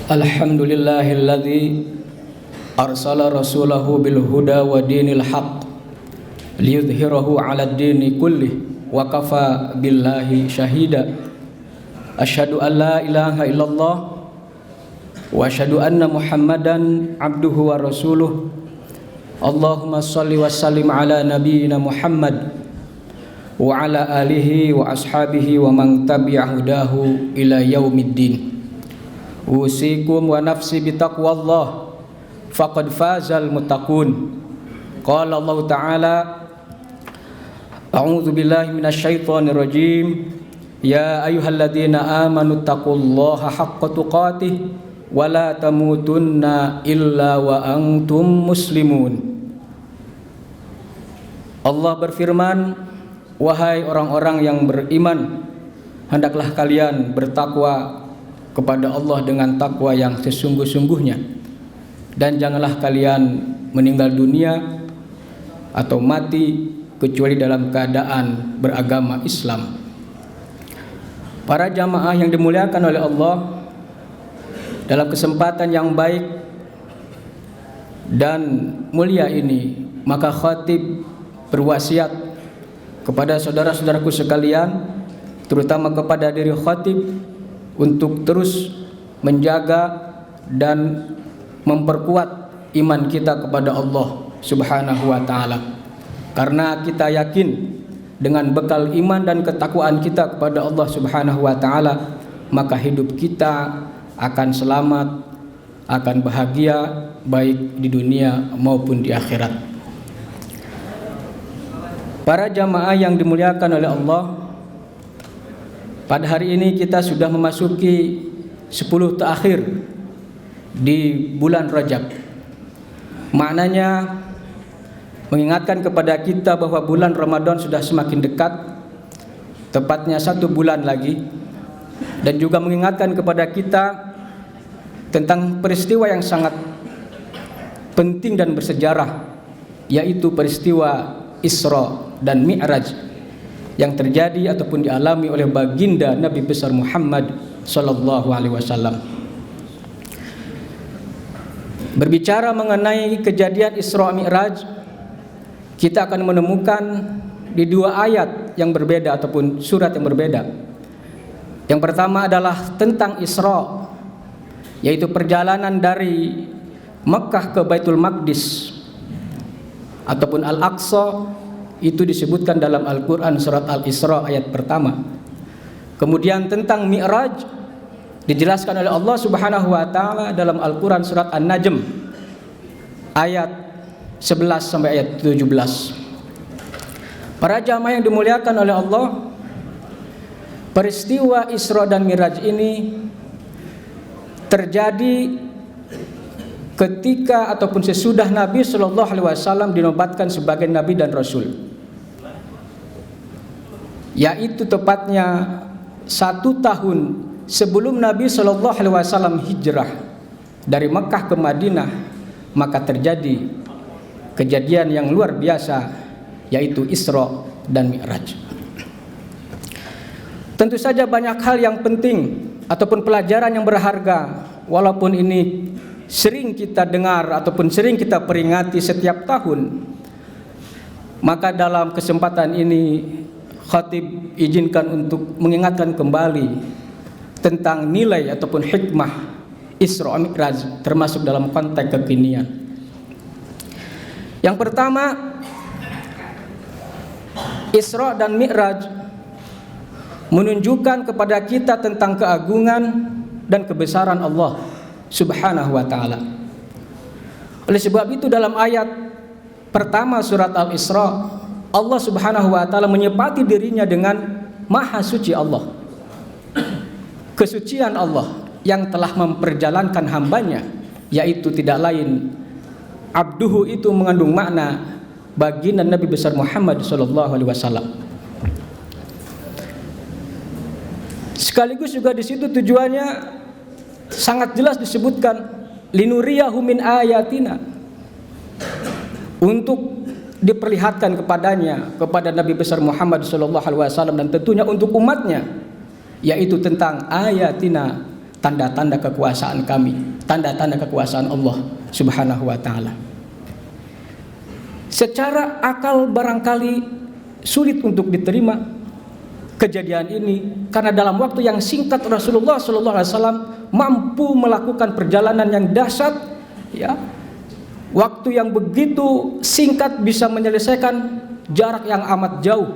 Alhamdulillahilladzi arsala rasulahu bil huda wa dinil haqq liyudhhirahu 'alad dini kullih wa kafa billahi syahida. Asyhadu an la ilaha illallah wa asyhadu anna Muhammadan abduhu wa rasuluh. Allahumma shalli wa sallim ala nabiyyina Muhammad wa ala alihi wa ashabihi wa man tabi'a hudahu ila yaumiddin. Usikum wa nafsi bitaqwallah faqad fazal muttaqun. Qala Allah Ta'ala, a'udzu billahi minasyaitonir rajim. Ya ayyuhalladzina amanu taqullaha haqqa tuqatih wa la tamutunna illa wa antum muslimun. Allah berfirman, wahai orang-orang yang beriman, hendaklah kalian bertakwa kepada Allah dengan takwa yang sesungguh-sungguhnya, dan janganlah kalian meninggal dunia atau mati kecuali dalam keadaan beragama Islam. Para jamaah yang dimuliakan oleh Allah, dalam kesempatan yang baik dan mulia ini, maka khatib berwasiat kepada saudara-saudaraku sekalian, terutama kepada diri khatib, untuk terus menjaga dan memperkuat iman kita kepada Allah Subhanahu wa Ta'ala. Karena kita yakin dengan bekal iman dan ketakwaan kita kepada Allah Subhanahu wa Ta'ala, maka hidup kita akan selamat, akan bahagia, baik di dunia maupun di akhirat. Para jamaah yang dimuliakan oleh Allah, pada hari ini kita sudah memasuki 10 terakhir di bulan Rajab. Maknanya mengingatkan kepada kita bahwa bulan Ramadan sudah semakin dekat, tepatnya 1 bulan lagi, dan juga mengingatkan kepada kita tentang peristiwa yang sangat penting dan bersejarah, yaitu peristiwa Isra dan Mi'raj yang terjadi ataupun dialami oleh baginda Nabi besar Muhammad sallallahu alaihi wasallam. Berbicara mengenai kejadian Isra Mi'raj, kita akan menemukan di 2 ayat yang berbeda ataupun surat yang berbeda. Yang pertama adalah tentang Isra, yaitu perjalanan dari Mekah ke Baitul Maqdis ataupun Al-Aqsa. Itu disebutkan dalam Al-Quran surat Al-Isra ayat pertama. Kemudian tentang Mi'raj dijelaskan oleh Allah Subhanahu wa Ta'ala dalam Al-Quran surat An-Najm ayat 11 sampai ayat 17. Para jamaah yang dimuliakan oleh Allah, peristiwa Isra dan Mi'raj ini terjadi ketika ataupun sesudah Nabi Shallallahu Alaihi Wasallam dinobatkan sebagai Nabi dan Rasul, yaitu tepatnya 1 tahun sebelum Nabi Shallallahu Alaihi Wasallam hijrah dari Mekah ke Madinah, maka terjadi kejadian yang luar biasa, yaitu Isra dan Mi'raj. Tentu saja banyak hal yang penting ataupun pelajaran yang berharga, walaupun ini sering kita dengar ataupun sering kita peringati setiap tahun. Maka dalam kesempatan ini khatib izinkan untuk mengingatkan kembali tentang nilai ataupun hikmah Isra Mi'raj, termasuk dalam konteks kekinian. Yang pertama, Isra dan Mi'raj menunjukkan kepada kita tentang keagungan dan kebesaran Allah Subhanahu wa Ta'ala. Oleh sebab itu dalam ayat pertama surat Al-Isra, Allah Subhanahu wa Ta'ala menyepati dirinya dengan Maha Suci Allah, kesucian Allah yang telah memperjalankan hambanya, yaitu tidak lain abduhu, itu mengandung makna baginda Nabi besar Muhammad sallallahu alaihi wasallam. Sekaligus juga di situ tujuannya sangat jelas disebutkan, linuriyahu min ayatina, untuk diperlihatkan kepadanya, kepada Nabi besar Muhammad sallallahu alaihi wasallam, dan tentunya untuk umatnya, yaitu tentang ayatina, tanda-tanda kekuasaan kami, tanda-tanda kekuasaan Allah Subhanahu wa taala. Secara akal barangkali sulit untuk diterima kejadian ini, karena dalam waktu yang singkat Rasulullah SAW mampu melakukan perjalanan yang dahsyat, ya, waktu yang begitu singkat bisa menyelesaikan jarak yang amat jauh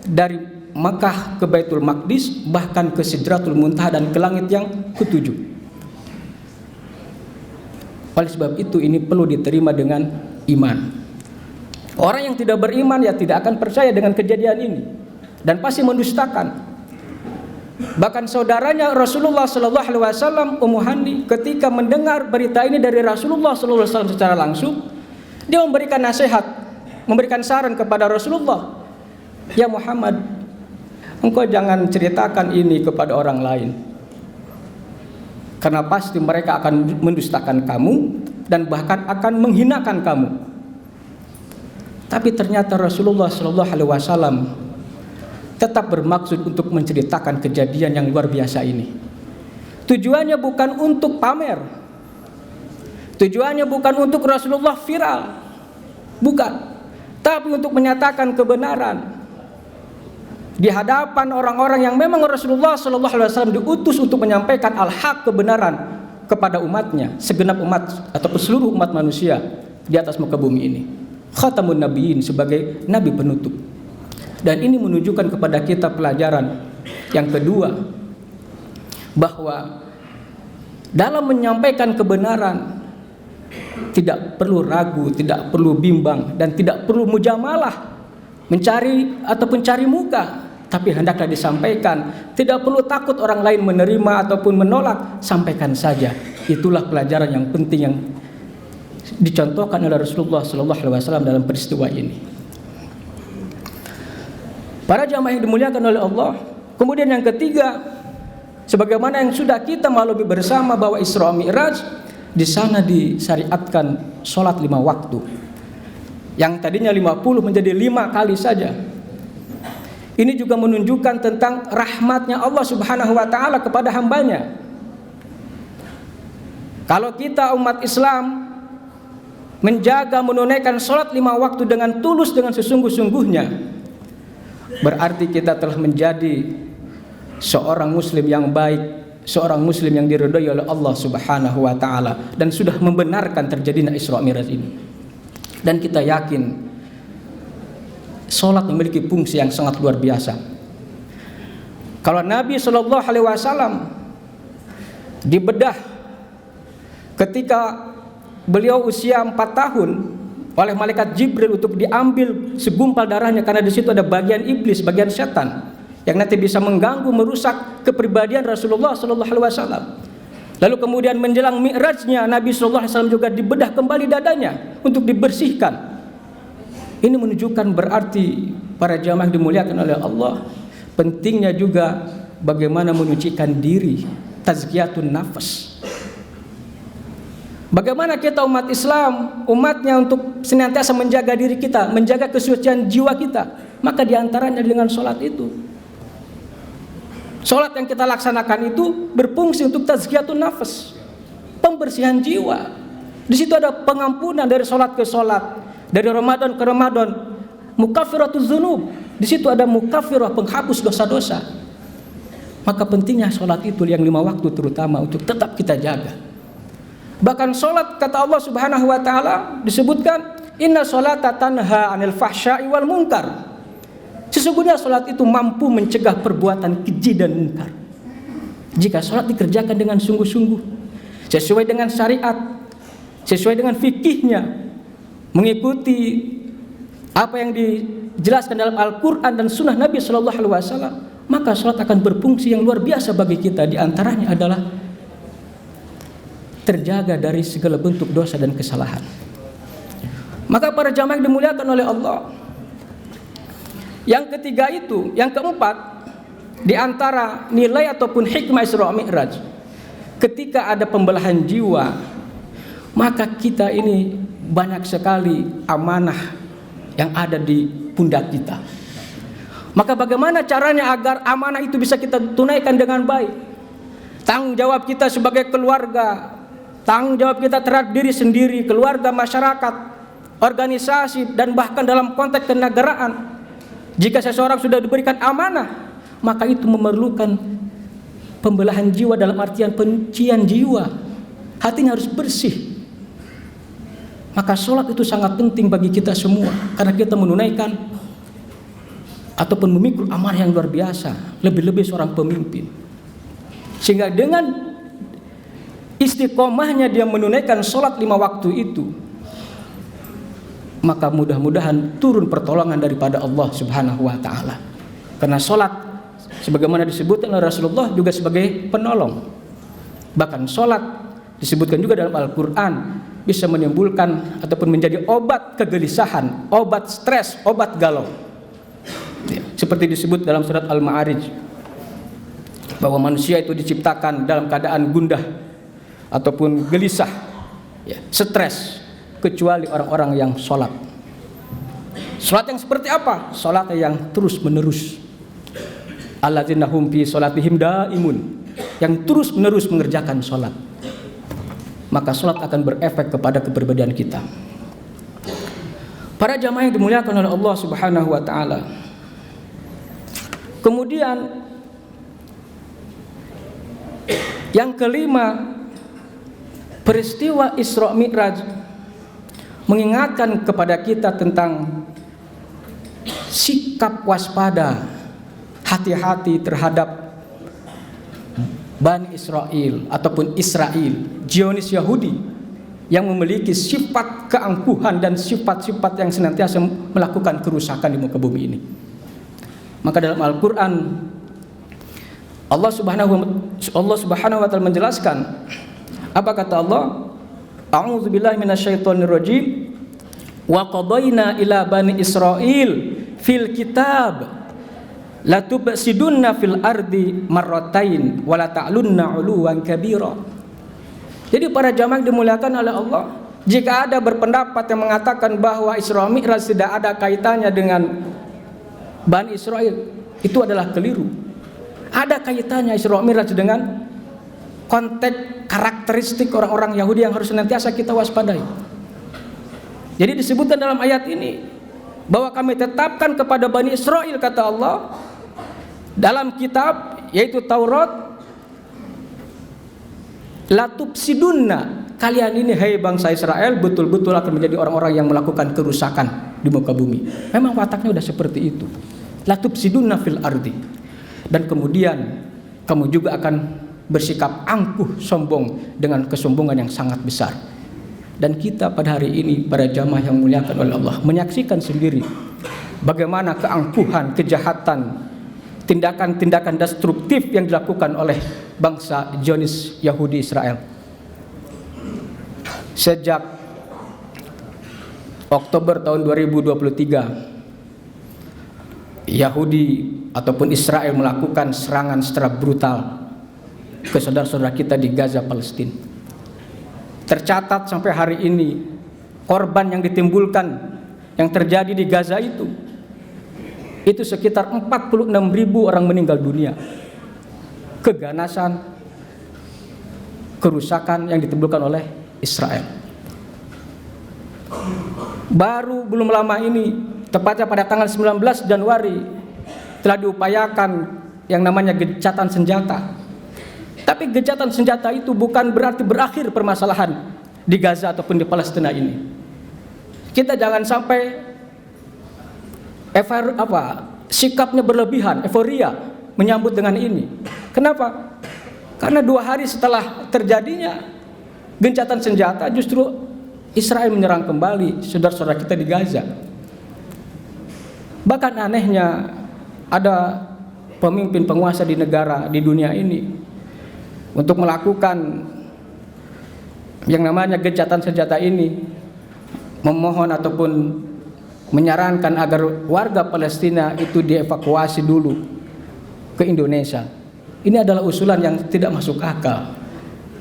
dari Makkah ke Baitul Maqdis, bahkan ke Sidratul Muntaha dan ke langit yang ketujuh. Oleh sebab itu ini perlu diterima dengan iman. Orang yang tidak beriman ya tidak akan percaya dengan kejadian ini dan pasti mendustakan. Bahkan saudaranya Rasulullah SAW, Ummu Hani, ketika mendengar berita ini dari Rasulullah SAW secara langsung, dia memberikan nasihat, memberikan saran kepada Rasulullah, "Ya Muhammad, engkau jangan ceritakan ini kepada orang lain, karena pasti mereka akan mendustakan kamu dan bahkan akan menghinakan kamu." Tapi ternyata Rasulullah SAW tetap bermaksud untuk menceritakan kejadian yang luar biasa ini. Tujuannya bukan untuk pamer, tujuannya bukan untuk Rasulullah viral, bukan, tapi untuk menyatakan kebenaran di hadapan orang-orang yang memang Rasulullah SAW diutus untuk menyampaikan al-haq, kebenaran kepada umatnya, segenap umat atau seluruh umat manusia di atas muka bumi ini. Khatamun Nabiyyin, sebagai nabi penutup. Dan ini menunjukkan kepada kita pelajaran yang kedua, bahwa dalam menyampaikan kebenaran tidak perlu ragu, tidak perlu bimbang, dan tidak perlu mujamalah, mencari ataupun cari muka, tapi hendaklah disampaikan. Tidak perlu takut orang lain menerima ataupun menolak, sampaikan saja. Itulah pelajaran yang penting yang dicontohkan oleh Rasulullah SAW dalam peristiwa ini. Para jamaah yang dimuliakan oleh Allah, kemudian yang ketiga, sebagaimana yang sudah kita maklumi bersama bahwa Isra Mi'raj, di sana disyariatkan sholat 5 waktu, yang tadinya 50 menjadi 5 kali saja. Ini juga menunjukkan tentang rahmatnya Allah Subhanahu wa taala kepada hambanya. Kalau kita umat Islam menjaga menunaikan sholat 5 waktu dengan tulus, dengan sesungguh-sungguhnya, berarti kita telah menjadi seorang muslim yang baik, seorang muslim yang diridhai oleh Allah Subhanahu wa taala, dan sudah membenarkan terjadinya Isra Mi'raj ini. Dan kita yakin sholat memiliki fungsi yang sangat luar biasa. Kalau Nabi SAW dibedah ketika beliau usia 4 tahun oleh malaikat Jibril untuk diambil segumpal darahnya, karena di situ ada bagian iblis, bagian setan yang nanti bisa mengganggu, merusak kepribadian Rasulullah SAW. Lalu kemudian menjelang Mi'rajnya, Nabi SAW juga dibedah kembali dadanya untuk dibersihkan. Ini menunjukkan berarti para jamaah dimuliakan oleh Allah, pentingnya juga bagaimana menyucikan diri, tazkiyatun nafas. Bagaimana kita umat Islam, umatnya untuk senantiasa menjaga diri kita, menjaga kesucian jiwa kita, maka diantaranya dengan sholat itu. Sholat yang kita laksanakan itu berfungsi untuk tazkiyatun nafas, pembersihan jiwa. Di situ ada pengampunan dari sholat ke sholat, dari Ramadan ke Ramadan, mukaffiratuz dzunub. Di situ ada mukaffirah, penghapus dosa-dosa. Maka pentingnya sholat itu yang 5 waktu terutama untuk tetap kita jaga. Bahkan sholat, kata Allah Subhanahu wa taala, disebutkan inna sholata tanha 'anil fahsya'i wal munkar. Sesungguhnya sholat itu mampu mencegah perbuatan keji dan munkar. Jika sholat dikerjakan dengan sungguh-sungguh, sesuai dengan syariat, sesuai dengan fikihnya, mengikuti apa yang dijelaskan dalam Al-Quran dan Sunnah Nabi SAW, maka sholat akan berfungsi yang luar biasa bagi kita. Di antaranya adalah terjaga dari segala bentuk dosa dan kesalahan. Maka para jamaah yang dimuliakan oleh Allah, yang ketiga itu, yang keempat, di antara nilai ataupun hikmah Isra Mi'raj, ketika ada pembelahan jiwa, maka kita ini banyak sekali amanah yang ada di pundak kita. Maka bagaimana caranya agar amanah itu bisa kita tunaikan dengan baik? Tanggung jawab kita sebagai keluarga, tanggung jawab kita terhadap diri sendiri, keluarga, masyarakat, organisasi, dan bahkan dalam konteks kenegaraan. Jika seseorang sudah diberikan amanah, maka itu memerlukan pembelahan jiwa dalam artian penyucian jiwa. Hatinya harus bersih. Maka sholat itu sangat penting bagi kita semua, karena kita menunaikan ataupun memikul amanah yang luar biasa, lebih-lebih seorang pemimpin. Sehingga dengan istiqomahnya dia menunaikan sholat 5 waktu itu, maka mudah-mudahan turun pertolongan daripada Allah Subhanahu wa ta'ala. Karena sholat sebagaimana disebutkan oleh Rasulullah juga sebagai penolong. Bahkan sholat disebutkan juga dalam Al-Quran bisa menimbulkan ataupun menjadi obat kegelisahan, obat stres, obat galau. Seperti disebut dalam surat Al-Ma'arij, bahwa manusia itu diciptakan dalam keadaan gundah ataupun gelisah, stres, kecuali orang-orang yang sholat. Sholat yang seperti apa? Sholat yang terus menerus. Alladzina hum fi sholatihim daimun, yang terus menerus mengerjakan sholat. Maka sholat akan berefek kepada kepribadian kita. Para jamaah yang dimuliakan oleh Allah Subhanahu wa ta'ala. Kemudian yang kelima, peristiwa Isra Mi'raj mengingatkan kepada kita tentang sikap waspada, hati-hati terhadap Bani Israel ataupun Israel, Zionis Yahudi, yang memiliki sifat keangkuhan dan sifat-sifat yang senantiasa melakukan kerusakan di muka bumi ini. Maka dalam Al-Quran Allah Subhanahu wa ta'ala menjelaskan, apa kata Allah? A'udzubillahi minasyaitonirrajim. Wa qadayna ila bani Israil fil kitab la tubsidunna fil ardi marratain wa la ta'lunna 'uluwan kabira. Jadi para jamaah dimuliakan oleh Allah, jika ada berpendapat yang mengatakan bahwa Isra Mi'raj tidak ada kaitannya dengan Bani Israel, itu adalah keliru. Ada kaitannya Isra Mi'raj dengan konteks karakteristik orang-orang Yahudi yang harus senantiasa kita waspadai. Jadi disebutkan dalam ayat ini bahwa kami tetapkan kepada Bani Israel, kata Allah, dalam kitab yaitu Taurat, la tufsidunna, kalian ini hai bangsa Israel betul-betul akan menjadi orang-orang yang melakukan kerusakan di muka bumi. Memang wataknya sudah seperti itu. La tufsidunna fil ardi. Dan kemudian kamu juga akan bersikap angkuh, sombong dengan kesombongan yang sangat besar. Dan kita pada hari ini para jamaah yang muliakan oleh Allah menyaksikan sendiri bagaimana keangkuhan, kejahatan, tindakan-tindakan destruktif yang dilakukan oleh bangsa Zionis Yahudi Israel. Sejak Oktober tahun 2023, Yahudi ataupun Israel melakukan serangan secara brutal ke saudara-saudara kita di Gaza, Palestina. Tercatat sampai hari ini korban yang ditimbulkan yang terjadi di Gaza itu sekitar 46.000 orang meninggal dunia. Keganasan, kerusakan yang ditimbulkan oleh Israel. Baru belum lama ini, tepatnya pada tanggal 19 Januari, telah diupayakan yang namanya gencatan senjata. Tapi gencatan senjata itu bukan berarti berakhir permasalahan di Gaza ataupun di Palestina ini. Kita jangan sampai sikapnya berlebihan, euforia menyambut dengan ini. Kenapa? Karena 2 hari setelah terjadinya gencatan senjata, justru Israel menyerang kembali saudara-saudara kita di Gaza. Bahkan anehnya, ada pemimpin penguasa di negara di dunia ini untuk melakukan yang namanya gencatan senjata ini, memohon ataupun menyarankan agar warga Palestina itu dievakuasi dulu ke Indonesia. Ini adalah usulan yang tidak masuk akal.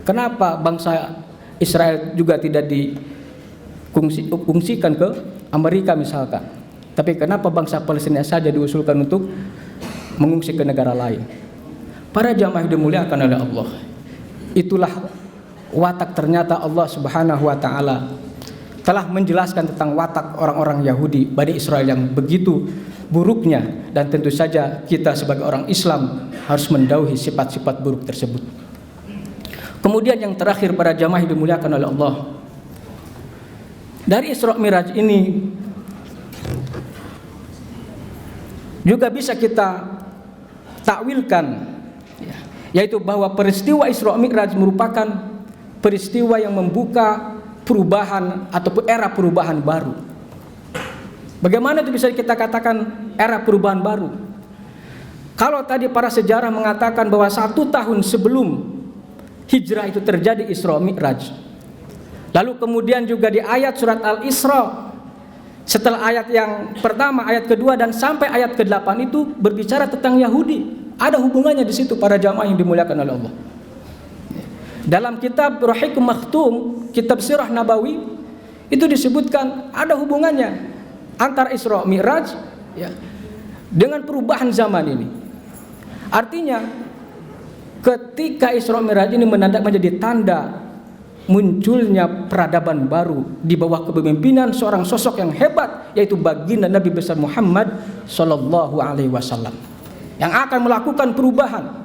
Kenapa bangsa Israel juga tidak difungsikan ke Amerika misalkan? Tapi kenapa bangsa Palestina saja diusulkan untuk mengungsi ke negara lain? Para jamaah dimuliakan oleh Allah, Itulah watak ternyata Allah Subhanahu wa taala telah menjelaskan tentang watak orang-orang Yahudi, Bani Israel yang begitu buruknya, dan tentu saja kita sebagai orang Islam harus mendauhi sifat-sifat buruk tersebut. Kemudian yang terakhir para jamaah yang dimuliakan oleh Allah, dari Isra Miraj ini juga bisa kita takwilkan, yaitu bahwa peristiwa Isra Miraj merupakan peristiwa yang membuka perubahan ataupun era perubahan baru. Bagaimana itu bisa kita katakan era perubahan baru? Kalau tadi para sejarah mengatakan bahwa 1 tahun sebelum hijrah itu terjadi Isra Mi'raj, lalu kemudian juga di ayat surat Al-Isra, setelah ayat yang pertama, ayat kedua dan sampai ayat ke-8 itu berbicara tentang Yahudi. Ada hubungannya di situ para jamaah yang dimuliakan oleh Allah. Dalam kitab Rahiq Makhtum, kitab Sirah Nabawi, itu disebutkan ada hubungannya antara Isra Mi'raj dengan perubahan zaman ini. Artinya ketika Isra Mi'raj ini menjadi tanda munculnya peradaban baru di bawah kepemimpinan seorang sosok yang hebat, yaitu baginda Nabi besar Muhammad sallallahu alaihi wasallam, yang akan melakukan perubahan,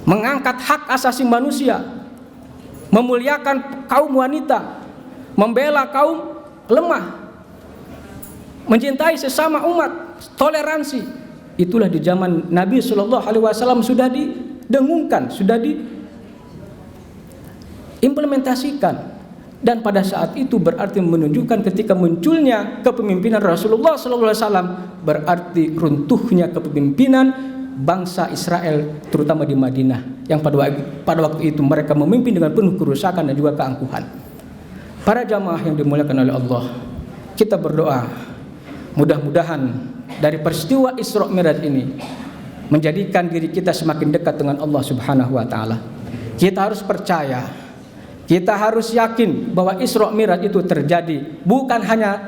mengangkat hak asasi manusia, memuliakan kaum wanita, membela kaum lemah, mencintai sesama umat, toleransi. Itulah di zaman Nabi sallallahu alaihi wasallam sudah didengungkan, sudah diimplementasikan. Dan pada saat itu berarti menunjukkan ketika munculnya kepemimpinan Rasulullah sallallahu alaihi wasallam, berarti runtuhnya kepemimpinan bangsa Israel, terutama di Madinah, yang pada waktu itu mereka memimpin dengan penuh kerusakan dan juga keangkuhan. Para jamaah yang dimuliakan oleh Allah, kita berdoa mudah-mudahan dari peristiwa Isra Mi'raj ini menjadikan diri kita semakin dekat dengan Allah Subhanahu wa taala. Kita harus percaya, kita harus yakin bahwa Isra Mi'raj itu terjadi bukan hanya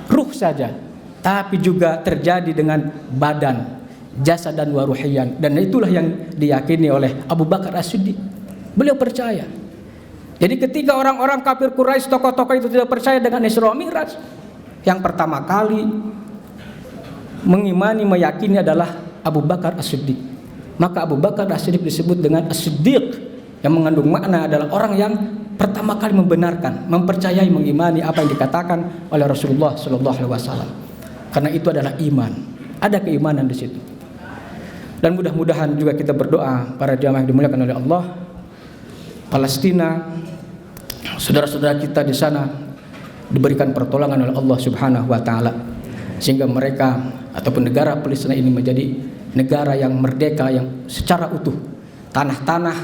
ruh saja, tapi juga terjadi dengan badan, jasad dan waruhiyan. Dan itulah yang diyakini oleh Abu Bakar As-Siddiq. Beliau percaya. Jadi ketika orang-orang kafir Quraisy, tokoh-tokoh itu tidak percaya dengan Isra Mi'raj, yang pertama kali mengimani, meyakini adalah Abu Bakar As-Siddiq. Maka Abu Bakar As-Siddiq disebut dengan As-Siddiq, yang mengandung makna adalah orang yang pertama kali membenarkan, mempercayai, mengimani apa yang dikatakan oleh Rasulullah sallallahu alaihi wasallam. Karena itu adalah iman. Ada keimanan di situ. Dan mudah-mudahan juga kita berdoa para jamaah yang dimuliakan oleh Allah, Palestina, saudara-saudara kita di sana diberikan pertolongan oleh Allah Subhanahu wa taala, sehingga mereka ataupun negara Palestina ini menjadi negara yang merdeka, yang secara utuh. Tanah-tanah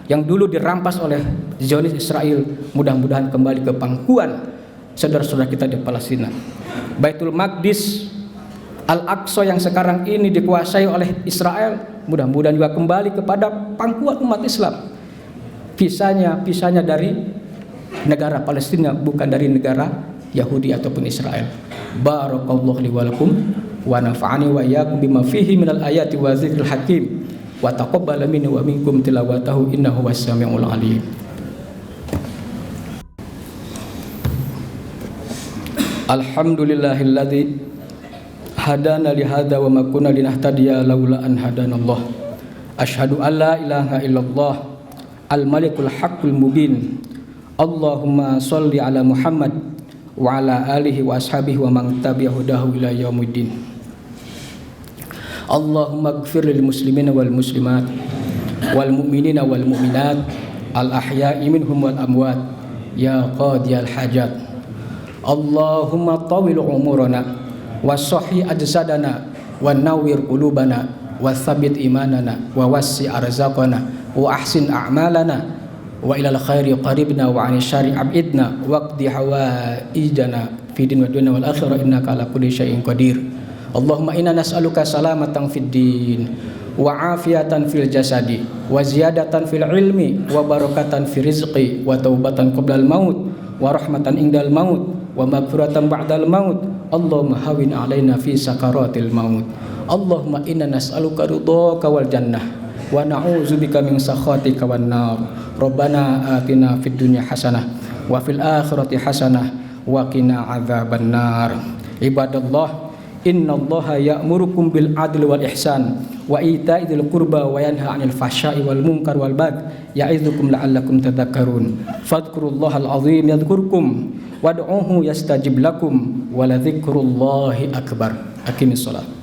yang dulu dirampas oleh Zionis Israel mudah-mudahan kembali ke pangkuan saudara-saudara kita di Palestina. Baitul Maqdis, Al-Aqsa yang sekarang ini dikuasai oleh Israel, mudah-mudahan juga kembali kepada pangkuan umat Islam. Pisahnya dari negara Palestina, bukan dari negara Yahudi ataupun Israel. Barakallahu li wa lakum wa nafa'ani wa iyyakum bima fihi minal ayati wa dzikril hakim wa taqabbal minni wa minkum tilawatahu innahu was-sami'ul 'alim. Alhamdulillahilladzi hadana li hadza wa ma kunna linahtadiya laula an hadanallah. Asyhadu an la ilaha illallah al-malikul haqqul mubin. Allahumma shalli ala Muhammad wa ala alihi wa ashabihi wa man tabi'ahu hudahu ila yaumiddin. Allahumma ighfir lil muslimina wal muslimat wal mu'minina wal mu'minat al ahya'i minhum wal amwat ya qadiyal hajat. Allahumma tawil umurana wa sahhi ajsadana wa nawwir qulubana wa tsabbit imanana wa wassi arzaqana wa ahsin a'malana wa ilal khairi qaribna wa 'anil syarri abidna waqdi hawaijana fi din wa dunya wal akhirah innaka ala kulli syai'in qadir. Allahumma inna nas'aluka salamatan fid din wa afiyatan fil jasadi wa ziyadatan fil ilmi wa barakatan fi rizqi wa taubatan qoblal maut wa rahmatan indal maut wa maghfiratan ba'dal maut. Allahumma hawin alaina fi sakaratil maut. Allahumma inna nas'aluka ridhaka wal jannah wa na'udzubika min sakhatika wan nar. Rabbana atina fid dunya hasanah wa fil akhirati hasanah wa qina adzabannar. Ibadallah, innallaha ya'murukum bil adli wal ihsan wa ita'i dzil qurba wa yanha 'anil fahsya'i wal munkar wal baghi ya'idzukum la'allakum tadhakkarun. Fadhkurullahal 'azim yadhkurkum wad'uuhu yastajib lakum wa la dzikrullahi akbar. Aqimis shalah.